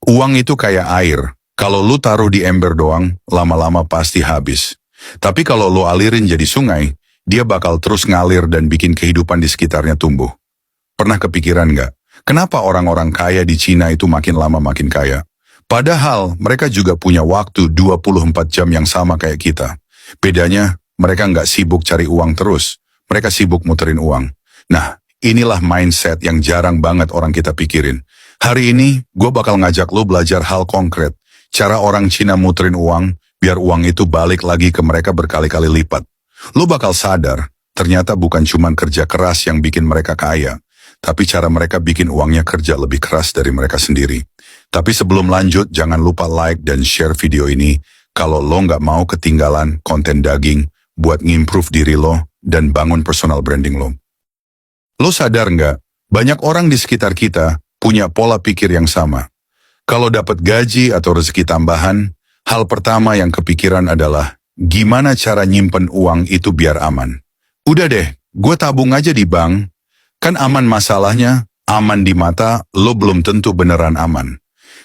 Uang itu kayak air. Kalau lu taruh di ember doang, lama-lama pasti habis. Tapi kalau lu alirin jadi sungai, dia bakal terus ngalir dan bikin kehidupan di sekitarnya tumbuh. Pernah kepikiran nggak? Kenapa orang-orang kaya di Cina itu makin lama makin kaya? Padahal mereka juga punya waktu 24 jam yang sama kayak kita. Bedanya, mereka nggak sibuk cari uang terus. Mereka sibuk muterin uang. Nah, inilah mindset yang jarang banget orang kita pikirin. Hari ini, gue bakal ngajak lo belajar hal konkret. Cara orang Cina muterin uang, biar uang itu balik lagi ke mereka berkali-kali lipat. Lo bakal sadar, ternyata bukan cuma kerja keras yang bikin mereka kaya, tapi cara mereka bikin uangnya kerja lebih keras dari mereka sendiri. Tapi sebelum lanjut, jangan lupa like dan share video ini kalau lo nggak mau ketinggalan konten daging buat ngimprove diri lo dan bangun personal branding lo. Lo sadar nggak, banyak orang di sekitar kita punya pola pikir yang sama. Kalau dapat gaji atau rezeki tambahan, hal pertama yang kepikiran adalah gimana cara nyimpen uang itu biar aman. Udah deh, gue tabung aja di bank. Kan aman, masalahnya, aman di mata lo belum tentu beneran aman.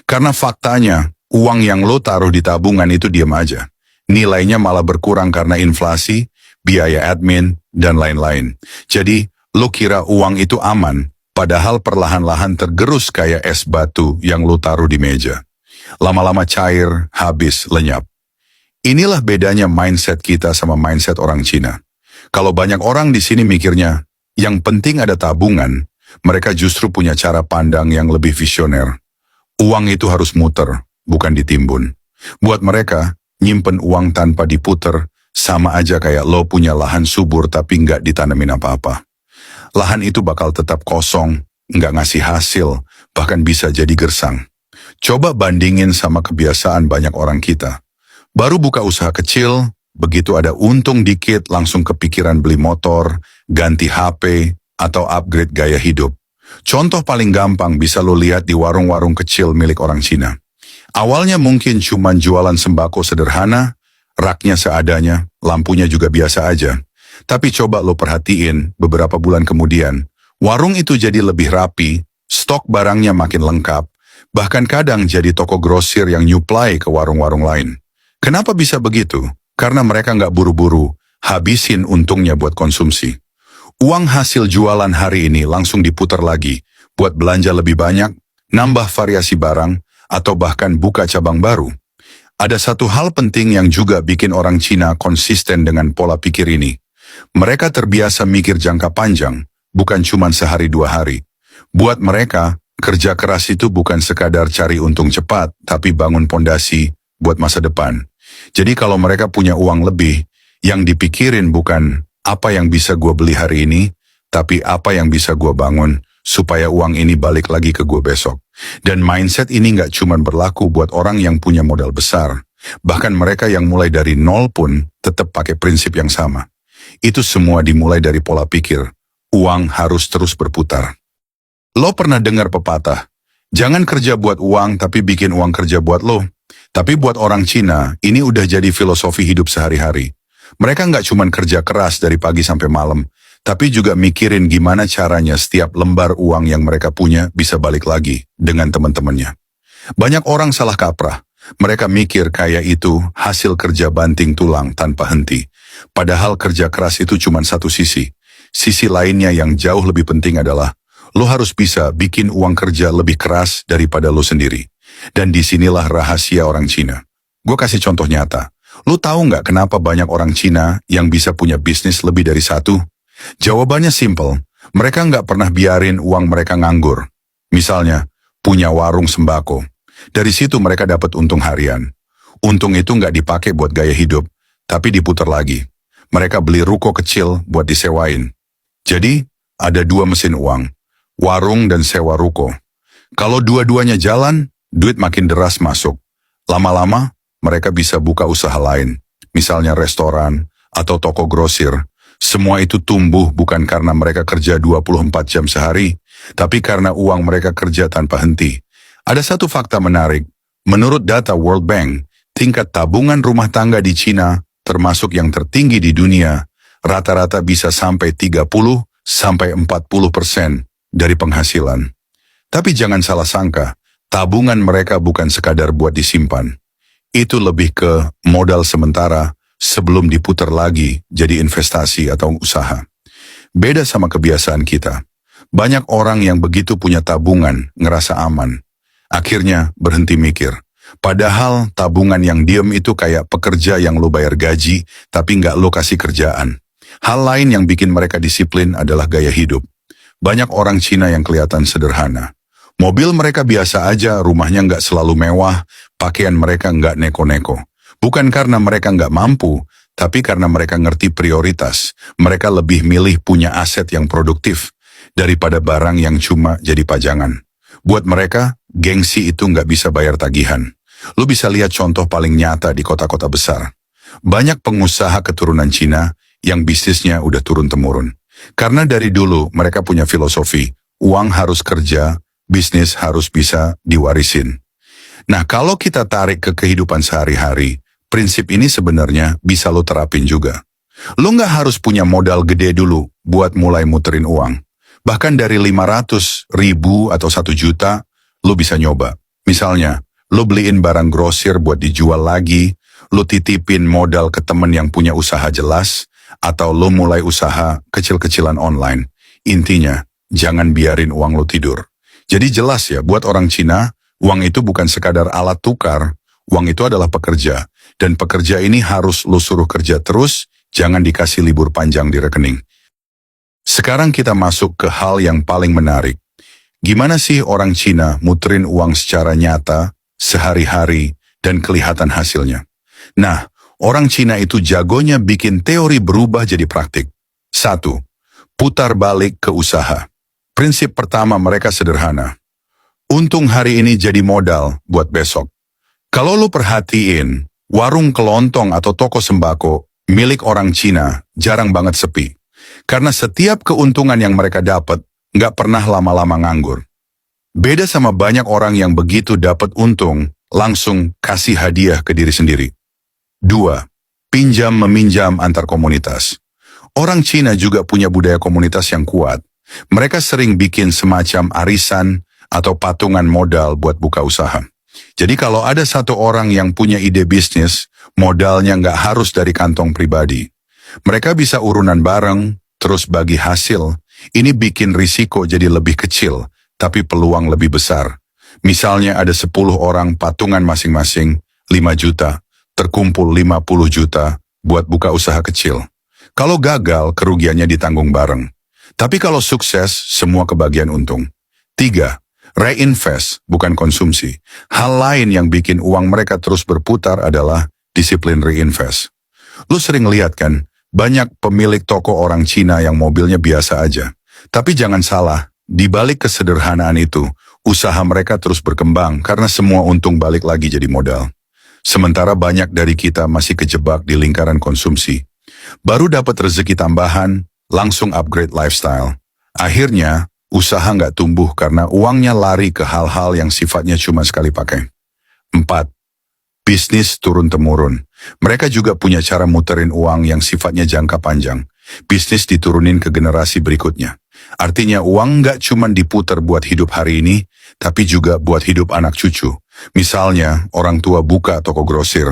Karena faktanya, uang yang lo taruh di tabungan itu diam aja. Nilainya malah berkurang karena inflasi, biaya admin, dan lain-lain. Jadi, lo kira uang itu aman, padahal perlahan-lahan tergerus kayak es batu yang lo taruh di meja. Lama-lama cair, habis, lenyap. Inilah bedanya mindset kita sama mindset orang Cina. Kalau banyak orang di sini mikirnya, yang penting ada tabungan, mereka justru punya cara pandang yang lebih visioner. Uang itu harus muter, bukan ditimbun. Buat mereka, nyimpen uang tanpa diputer, sama aja kayak lo punya lahan subur tapi nggak ditanemin apa-apa. Lahan itu bakal tetap kosong, nggak ngasih hasil, bahkan bisa jadi gersang. Coba bandingin sama kebiasaan banyak orang kita. Baru buka usaha kecil, begitu ada untung dikit langsung kepikiran beli motor, ganti HP, atau upgrade gaya hidup. Contoh paling gampang bisa lo lihat di warung-warung kecil milik orang Cina. Awalnya mungkin cuma jualan sembako sederhana, raknya seadanya, lampunya juga biasa aja. Tapi coba lo perhatiin beberapa bulan kemudian, warung itu jadi lebih rapi, stok barangnya makin lengkap, bahkan kadang jadi toko grosir yang nyuplai ke warung-warung lain. Kenapa bisa begitu? Karena mereka nggak buru-buru, habisin untungnya buat konsumsi. Uang hasil jualan hari ini langsung diputar lagi, buat belanja lebih banyak, nambah variasi barang, atau bahkan buka cabang baru. Ada satu hal penting yang juga bikin orang Cina konsisten dengan pola pikir ini. Mereka terbiasa mikir jangka panjang, bukan cuma sehari dua hari. Buat mereka, kerja keras itu bukan sekadar cari untung cepat, tapi bangun pondasi buat masa depan. Jadi kalau mereka punya uang lebih, yang dipikirin bukan apa yang bisa gue beli hari ini, tapi apa yang bisa gue bangun supaya uang ini balik lagi ke gue besok. Dan mindset ini nggak cuma berlaku buat orang yang punya modal besar. Bahkan mereka yang mulai dari nol pun tetap pakai prinsip yang sama. Itu semua dimulai dari pola pikir. Uang harus terus berputar. Lo pernah dengar pepatah, jangan kerja buat uang tapi bikin uang kerja buat lo. Tapi buat orang Cina, ini udah jadi filosofi hidup sehari-hari. Mereka nggak cuma kerja keras dari pagi sampai malam, tapi juga mikirin gimana caranya setiap lembar uang yang mereka punya bisa balik lagi dengan teman-temannya. Banyak orang salah kaprah. Mereka mikir kaya itu hasil kerja banting tulang tanpa henti. Padahal kerja keras itu cuma satu sisi. Sisi lainnya yang jauh lebih penting adalah lo harus bisa bikin uang kerja lebih keras daripada lo sendiri. Dan disinilah rahasia orang Cina. Gue kasih contoh nyata. Lo tahu nggak kenapa banyak orang Cina yang bisa punya bisnis lebih dari satu? Jawabannya simple. Mereka nggak pernah biarin uang mereka nganggur. Misalnya, punya warung sembako. Dari situ mereka dapat untung harian. Untung itu nggak dipakai buat gaya hidup, tapi diputar lagi. Mereka beli ruko kecil buat disewain. Jadi, ada dua mesin uang. Warung dan sewa ruko. Kalau dua-duanya jalan, duit makin deras masuk. Lama-lama, mereka bisa buka usaha lain, misalnya restoran atau toko grosir. Semua itu tumbuh bukan karena mereka kerja 24 jam sehari, tapi karena uang mereka kerja tanpa henti. Ada satu fakta menarik. Menurut data World Bank, tingkat tabungan rumah tangga di Cina, termasuk yang tertinggi di dunia, rata-rata bisa sampai 30-40% dari penghasilan. Tapi jangan salah sangka, Tabungan mereka bukan sekadar buat disimpan. Itu lebih ke modal sementara sebelum diputar lagi jadi investasi atau usaha. Beda sama kebiasaan kita. Banyak orang yang begitu punya tabungan ngerasa aman. Akhirnya berhenti mikir. Padahal tabungan yang diem itu kayak pekerja yang lo bayar gaji tapi nggak lo kasih kerjaan. Hal lain yang bikin mereka disiplin adalah gaya hidup. Banyak orang Cina yang kelihatan sederhana. Mobil mereka biasa aja, rumahnya nggak selalu mewah, pakaian mereka nggak neko-neko. Bukan karena mereka nggak mampu, tapi karena mereka ngerti prioritas. Mereka lebih milih punya aset yang produktif daripada barang yang cuma jadi pajangan. Buat mereka, gengsi itu nggak bisa bayar tagihan. Lu bisa lihat contoh paling nyata di kota-kota besar. Banyak pengusaha keturunan Cina yang bisnisnya udah turun-temurun. Karena dari dulu mereka punya filosofi, uang harus kerja, bisnis harus bisa diwarisin. Nah, kalau kita tarik ke kehidupan sehari-hari, prinsip ini sebenarnya bisa lo terapin juga. Lo nggak harus punya modal gede dulu buat mulai muterin uang. Bahkan dari 500.000 atau 1 juta, lo bisa nyoba. Misalnya, lo beliin barang grosir buat dijual lagi, lo titipin modal ke temen yang punya usaha jelas, atau lo mulai usaha kecil-kecilan online. Intinya, jangan biarin uang lo tidur. Jadi jelas ya, buat orang Cina, uang itu bukan sekadar alat tukar, uang itu adalah pekerja. Dan pekerja ini harus lo suruh kerja terus, jangan dikasih libur panjang di rekening. Sekarang kita masuk ke hal yang paling menarik. Gimana sih orang Cina muterin uang secara nyata, sehari-hari, dan kelihatan hasilnya? Nah, orang Cina itu jagonya bikin teori berubah jadi praktik. 1. Putar balik ke usaha. Prinsip pertama mereka sederhana. Untung hari ini jadi modal buat besok. Kalau lu perhatiin, warung kelontong atau toko sembako milik orang Cina jarang banget sepi. Karena setiap keuntungan yang mereka dapat nggak pernah lama-lama nganggur. Beda sama banyak orang yang begitu dapat untung, langsung kasih hadiah ke diri sendiri. 2. Pinjam-meminjam antar komunitas. Orang Cina juga punya budaya komunitas yang kuat. Mereka sering bikin semacam arisan atau patungan modal buat buka usaha. Jadi kalau ada satu orang yang punya ide bisnis, modalnya nggak harus dari kantong pribadi. Mereka bisa urunan bareng, terus bagi hasil. Ini bikin risiko jadi lebih kecil, tapi peluang lebih besar. Misalnya ada 10 orang patungan masing-masing, 5 juta, terkumpul 50 juta buat buka usaha kecil. Kalau gagal, kerugiannya ditanggung bareng. Tapi kalau sukses, semua kebagian untung. 3. Reinvest, bukan konsumsi. Hal lain yang bikin uang mereka terus berputar adalah disiplin reinvest. Lu sering lihat kan, banyak pemilik toko orang Cina yang mobilnya biasa aja. Tapi jangan salah, di balik kesederhanaan itu, usaha mereka terus berkembang karena semua untung balik lagi jadi modal. Sementara banyak dari kita masih kejebak di lingkaran konsumsi. Baru dapat rezeki tambahan, langsung upgrade lifestyle. Akhirnya, usaha nggak tumbuh karena uangnya lari ke hal-hal yang sifatnya cuma sekali pakai. 4. Bisnis turun-temurun. Mereka juga punya cara muterin uang yang sifatnya jangka panjang. Bisnis diturunin ke generasi berikutnya. Artinya uang nggak cuma diputar buat hidup hari ini, tapi juga buat hidup anak cucu. Misalnya, orang tua buka toko grosir.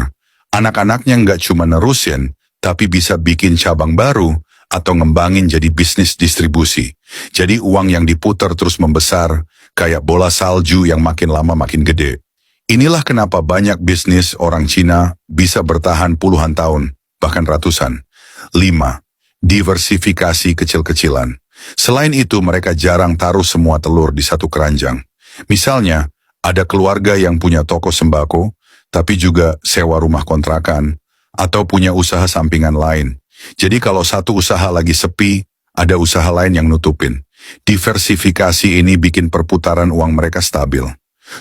Anak-anaknya nggak cuma nerusin, tapi bisa bikin cabang baru atau ngembangin jadi bisnis distribusi. Jadi uang yang diputar terus membesar, kayak bola salju yang makin lama makin gede. Inilah kenapa banyak bisnis orang Cina bisa bertahan puluhan tahun, bahkan ratusan. 5. Diversifikasi kecil-kecilan. Selain itu mereka jarang taruh semua telur di satu keranjang. Misalnya, ada keluarga yang punya toko sembako, tapi juga sewa rumah kontrakan, atau punya usaha sampingan lain. Jadi kalau satu usaha lagi sepi, ada usaha lain yang nutupin. Diversifikasi ini bikin perputaran uang mereka stabil.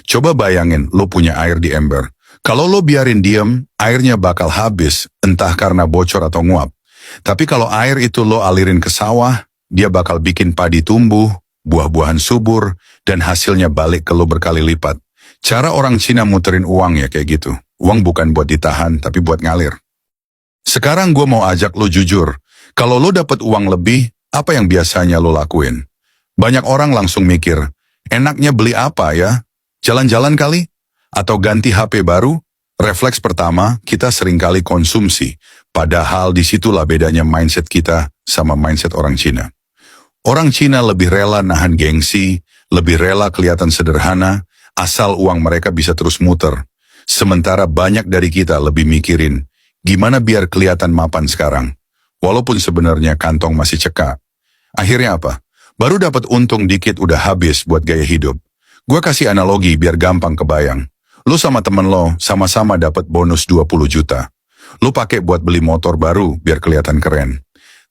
Coba bayangin, lo punya air di ember. Kalau lo biarin diem, airnya bakal habis, entah karena bocor atau nguap. Tapi kalau air itu lo alirin ke sawah, dia bakal bikin padi tumbuh, buah-buahan subur, dan hasilnya balik ke lo berkali lipat. Cara orang Cina muterin uang ya kayak gitu. Uang bukan buat ditahan, tapi buat ngalir. Sekarang gue mau ajak lo jujur. Kalau lo dapat uang lebih, apa yang biasanya lo lakuin? Banyak orang langsung mikir, enaknya beli apa ya? Jalan-jalan kali? Atau ganti HP baru? Refleks pertama, kita seringkali konsumsi. Padahal disitulah bedanya mindset kita sama mindset orang Cina. Orang Cina lebih rela nahan gengsi, lebih rela kelihatan sederhana, asal uang mereka bisa terus muter. Sementara banyak dari kita lebih mikirin, gimana biar kelihatan mapan sekarang. Walaupun sebenarnya kantong masih cekak. Akhirnya apa? Baru dapat untung dikit udah habis buat gaya hidup. Gue kasih analogi biar gampang kebayang. Lu sama temen lo sama-sama dapat bonus 20 juta. Lu pakai buat beli motor baru biar kelihatan keren.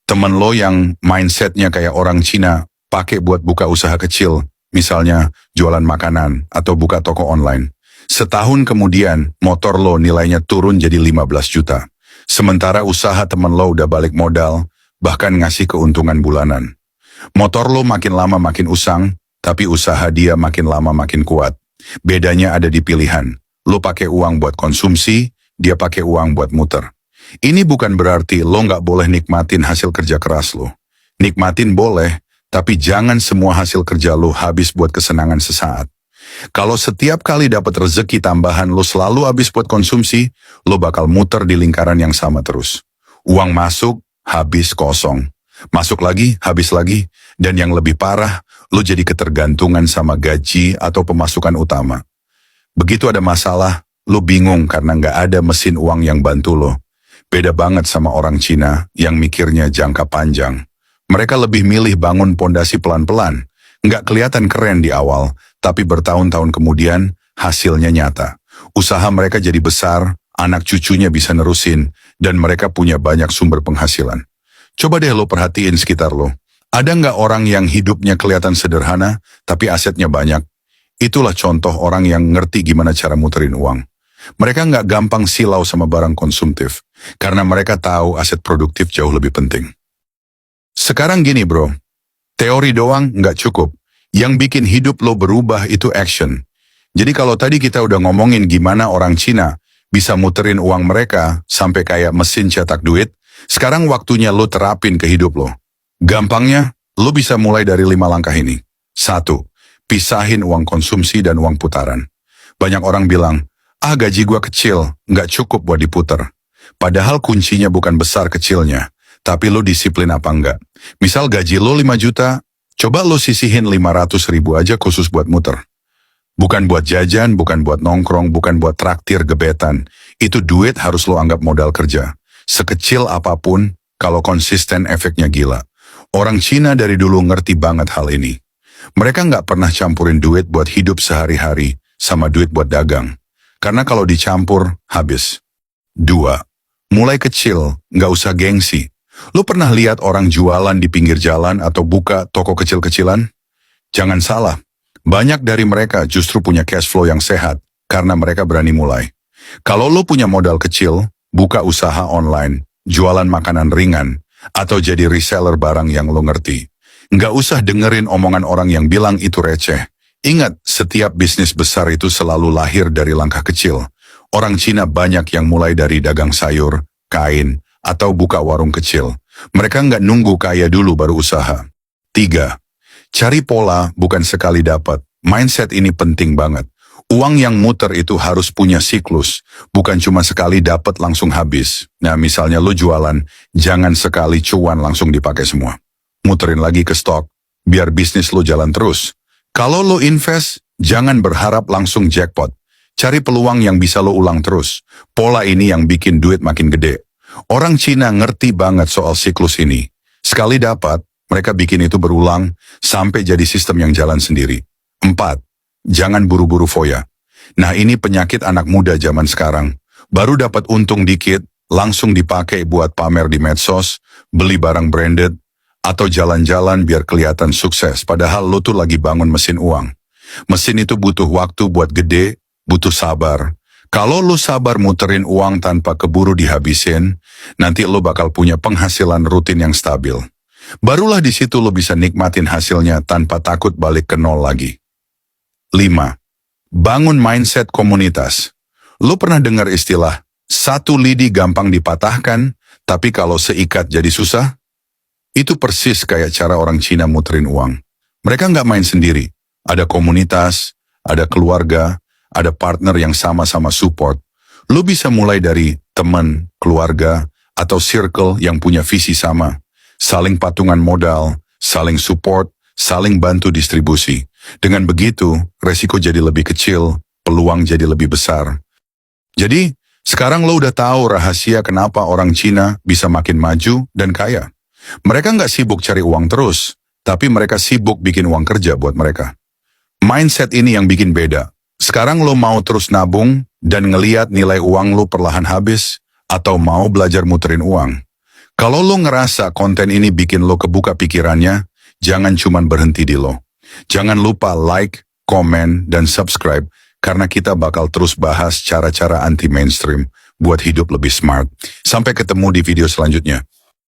Temen lo yang mindsetnya kayak orang Cina pakai buat buka usaha kecil, misalnya jualan makanan atau buka toko online. Setahun kemudian motor lo nilainya turun jadi 15 juta. Sementara usaha temen lo udah balik modal, bahkan ngasih keuntungan bulanan. Motor lo makin lama makin usang, tapi usaha dia makin lama makin kuat. Bedanya ada di pilihan. Lo pakai uang buat konsumsi, dia pakai uang buat muter. Ini bukan berarti lo nggak boleh nikmatin hasil kerja keras lo. Nikmatin boleh, tapi jangan semua hasil kerja lo habis buat kesenangan sesaat. Kalau setiap kali dapat rezeki tambahan lo selalu habis buat konsumsi, lo bakal muter di lingkaran yang sama terus. Uang masuk, habis kosong. Masuk lagi, habis lagi, dan yang lebih parah, lo jadi ketergantungan sama gaji atau pemasukan utama. Begitu ada masalah, lo bingung karena nggak ada mesin uang yang bantu lo. Beda banget sama orang Cina yang mikirnya jangka panjang. Mereka lebih milih bangun pondasi pelan-pelan. Nggak kelihatan keren di awal, tapi bertahun-tahun kemudian hasilnya nyata. Usaha mereka jadi besar, anak cucunya bisa nerusin, dan mereka punya banyak sumber penghasilan. Coba deh lo perhatiin sekitar lo. Ada nggak orang yang hidupnya kelihatan sederhana, tapi asetnya banyak? Itulah contoh orang yang ngerti gimana cara muterin uang. Mereka nggak gampang silau sama barang konsumtif, karena mereka tahu aset produktif jauh lebih penting. Sekarang gini bro, teori doang nggak cukup. Yang bikin hidup lo berubah itu action. Jadi kalau tadi kita udah ngomongin gimana orang Cina bisa muterin uang mereka sampai kayak mesin cetak duit, sekarang waktunya lo terapin ke hidup lo. Gampangnya, lo bisa mulai dari 5 langkah ini. 1. Pisahin uang konsumsi dan uang putaran. Banyak orang bilang, gaji gua kecil, nggak cukup buat diputer. Padahal kuncinya bukan besar kecilnya, tapi lo disiplin apa enggak. Misal gaji lo 5 juta, coba lo sisihin 500 ribu aja khusus buat muter. Bukan buat jajan, bukan buat nongkrong, bukan buat traktir gebetan. Itu duit harus lo anggap modal kerja. Sekecil apapun, kalau konsisten efeknya gila. Orang Cina dari dulu ngerti banget hal ini. Mereka nggak pernah campurin duit buat hidup sehari-hari sama duit buat dagang. Karena kalau dicampur, habis. 2. Mulai kecil, nggak usah gengsi. Lo pernah lihat orang jualan di pinggir jalan atau buka toko kecil-kecilan? Jangan salah, banyak dari mereka justru punya cash flow yang sehat karena mereka berani mulai. Kalau lo punya modal kecil, buka usaha online, jualan makanan ringan, atau jadi reseller barang yang lo ngerti. Nggak usah dengerin omongan orang yang bilang itu receh. Ingat, setiap bisnis besar itu selalu lahir dari langkah kecil. Orang Cina banyak yang mulai dari dagang sayur, kain, atau buka warung kecil. Mereka nggak nunggu kaya dulu baru usaha. 3. Cari pola bukan sekali dapat. Mindset ini penting banget. Uang yang muter itu harus punya siklus, bukan cuma sekali dapat langsung habis. Nah, misalnya lo jualan, jangan sekali cuan langsung dipakai semua. Muterin lagi ke stok, biar bisnis lo jalan terus. Kalau lo invest, jangan berharap langsung jackpot. Cari peluang yang bisa lo ulang terus. Pola ini yang bikin duit makin gede. Orang Cina ngerti banget soal siklus ini. Sekali dapat, mereka bikin itu berulang sampai jadi sistem yang jalan sendiri. 4. Jangan buru-buru foya. Nah, ini penyakit anak muda zaman sekarang. Baru dapat untung dikit, langsung dipakai buat pamer di medsos, beli barang branded, atau jalan-jalan biar kelihatan sukses. Padahal lo tuh lagi bangun mesin uang. Mesin itu butuh waktu buat gede, butuh sabar. Kalau lo sabar muterin uang tanpa keburu dihabisin, nanti lo bakal punya penghasilan rutin yang stabil. Barulah di situ lo bisa nikmatin hasilnya tanpa takut balik ke nol lagi. 5. Bangun mindset komunitas. Lo pernah dengar istilah, satu lidi gampang dipatahkan, tapi kalau seikat jadi susah? Itu persis kayak cara orang Cina muterin uang. Mereka nggak main sendiri. Ada komunitas, ada keluarga, ada partner yang sama-sama support. Lo bisa mulai dari teman, keluarga, atau circle yang punya visi sama. Saling patungan modal, saling support, saling bantu distribusi. Dengan begitu, resiko jadi lebih kecil, peluang jadi lebih besar. Jadi, sekarang lo udah tahu rahasia kenapa orang Cina bisa makin maju dan kaya. Mereka nggak sibuk cari uang terus, tapi mereka sibuk bikin uang kerja buat mereka. Mindset ini yang bikin beda. Sekarang lo mau terus nabung dan ngeliat nilai uang lo perlahan habis, atau mau belajar muterin uang. Kalau lo ngerasa konten ini bikin lo kebuka pikirannya, jangan cuman berhenti di lo. Jangan lupa like, komen, dan subscribe, karena kita bakal terus bahas cara-cara anti-mainstream buat hidup lebih smart. Sampai ketemu di video selanjutnya.